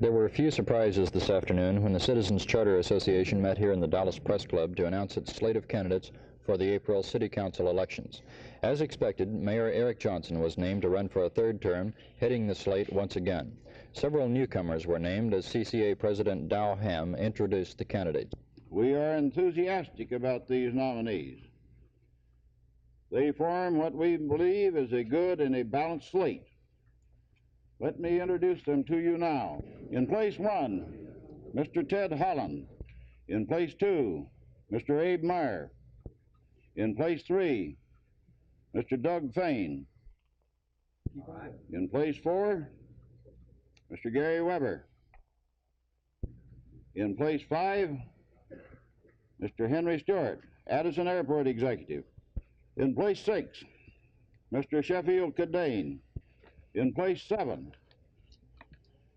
There were a few surprises this afternoon when the Citizens Charter Association met here in the Dallas Press Club to announce its slate of candidates for the April City Council elections. As expected, Mayor Eric Johnson was named to run for a third term, heading the slate once again. Several newcomers were named as CCA President Dow Ham introduced the candidates. We are enthusiastic about these nominees. They form what we believe is a good and a balanced slate. Let me introduce them to you now. In place 1, Mr. Ted Holland. In place 2, Mr. Abe Meyer. In place 3, Mr. Doug Fain. In place 4, Mr. Gary Weber. In place 5, Mr. Henry Stewart, Addison Airport Executive. In place 6, Mr. Sheffield Cadane. In place 7,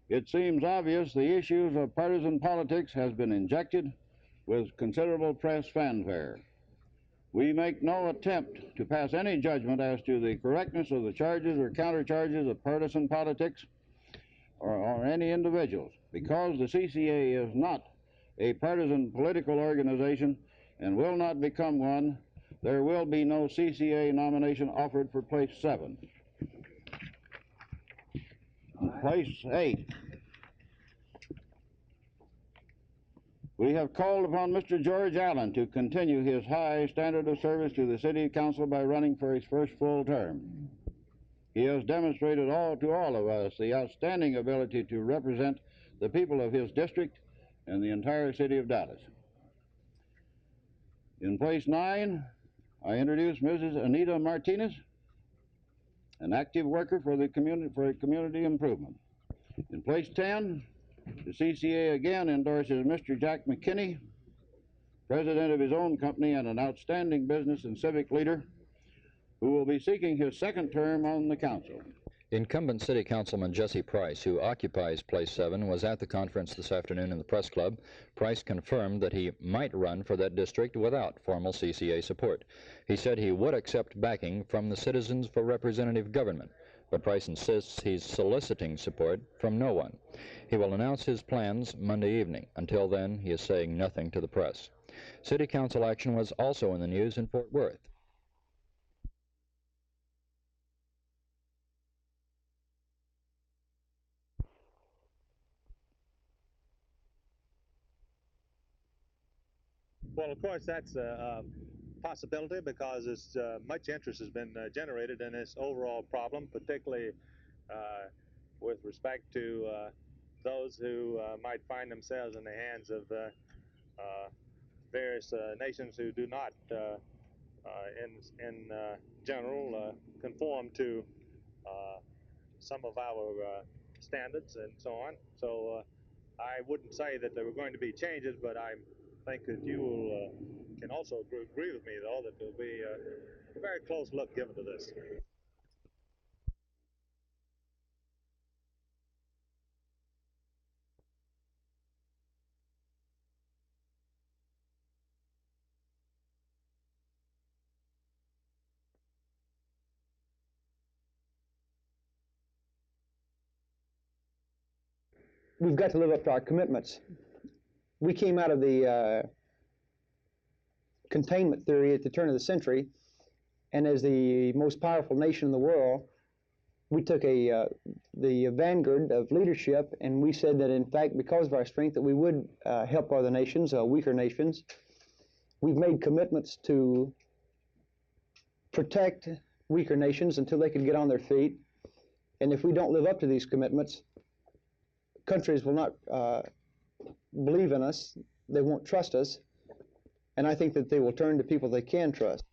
it seems obvious the issues of partisan politics has been injected with considerable press fanfare. We make no attempt to pass any judgment as to the correctness of the charges or countercharges of partisan politics or any individuals. Because the CCA is not a partisan political organization and will not become one, there will be no CCA nomination offered for place 7. Place 8. We have called upon Mr. George Allen to continue his high standard of service to the City Council by running for his first full term. He has demonstrated to all of us the outstanding ability to represent the people of his district and the entire city of Dallas. In place 9, I introduce Mrs. Anita Martinez, an active worker for the community improvement. In place 10, the CCA again endorses Mr. Jack McKinney, president of his own company and an outstanding business and civic leader, who will be seeking his second term on the council. Incumbent City Councilman Jesse Price, who occupies place 7, was at the conference this afternoon in the press club. Price confirmed that he might run for that district without formal CCA support. He said he would accept backing from the Citizens for Representative Government, but Price insists he's soliciting support from no one. He will announce his plans Monday evening. Until then, he is saying nothing to the press. City Council action was also in the news in Fort Worth. Well, of course, that's a possibility because much interest has been generated in this overall problem, particularly with respect to those who might find themselves in the hands of various nations who do not, in general, conform to some of our standards and so on. So I wouldn't say that there were going to be changes, but I think that you will, can also agree with me, though, that there will be a very close look given to this. We've got to live up to our commitments. We came out of the containment theory at the turn of the century, and as the most powerful nation in the world, we took the vanguard of leadership, and we said that, in fact, because of our strength, that we would help other nations, weaker nations. We've made commitments to protect weaker nations until they can get on their feet, and if we don't live up to these commitments, countries will not believe in us, they won't trust us, and I think that they will turn to people they can trust.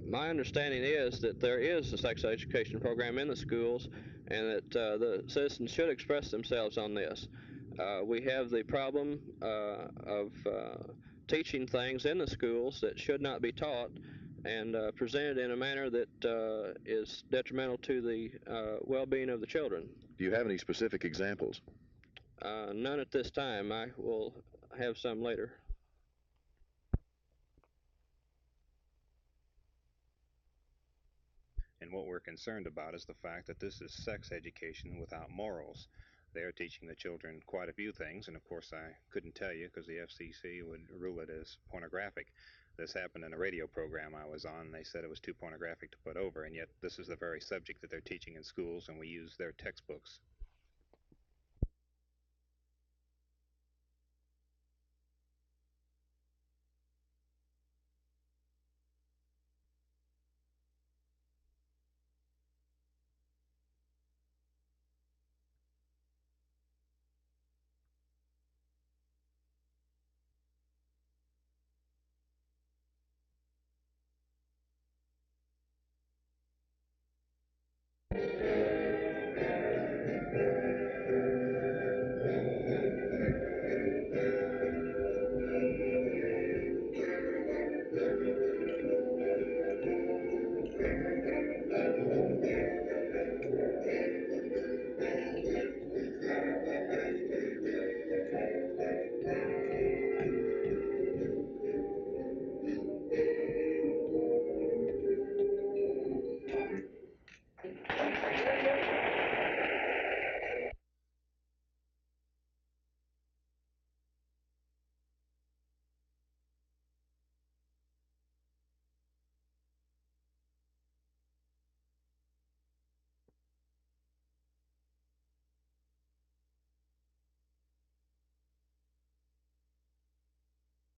My understanding is that there is a sex education program in the schools and that the citizens should express themselves on this. We have the problem of teaching things in the schools that should not be taught, and presented in a manner that is detrimental to the well-being of the children. Do you have any specific examples? None at this time. I will have some later. And what we're concerned about is the fact that this is sex education without morals. They're teaching the children quite a few things, and of course I couldn't tell you because the FCC would rule it as pornographic. This happened in a radio program I was on. They said it was too pornographic to put over, and yet this is the very subject that they're teaching in schools, and we use their textbooks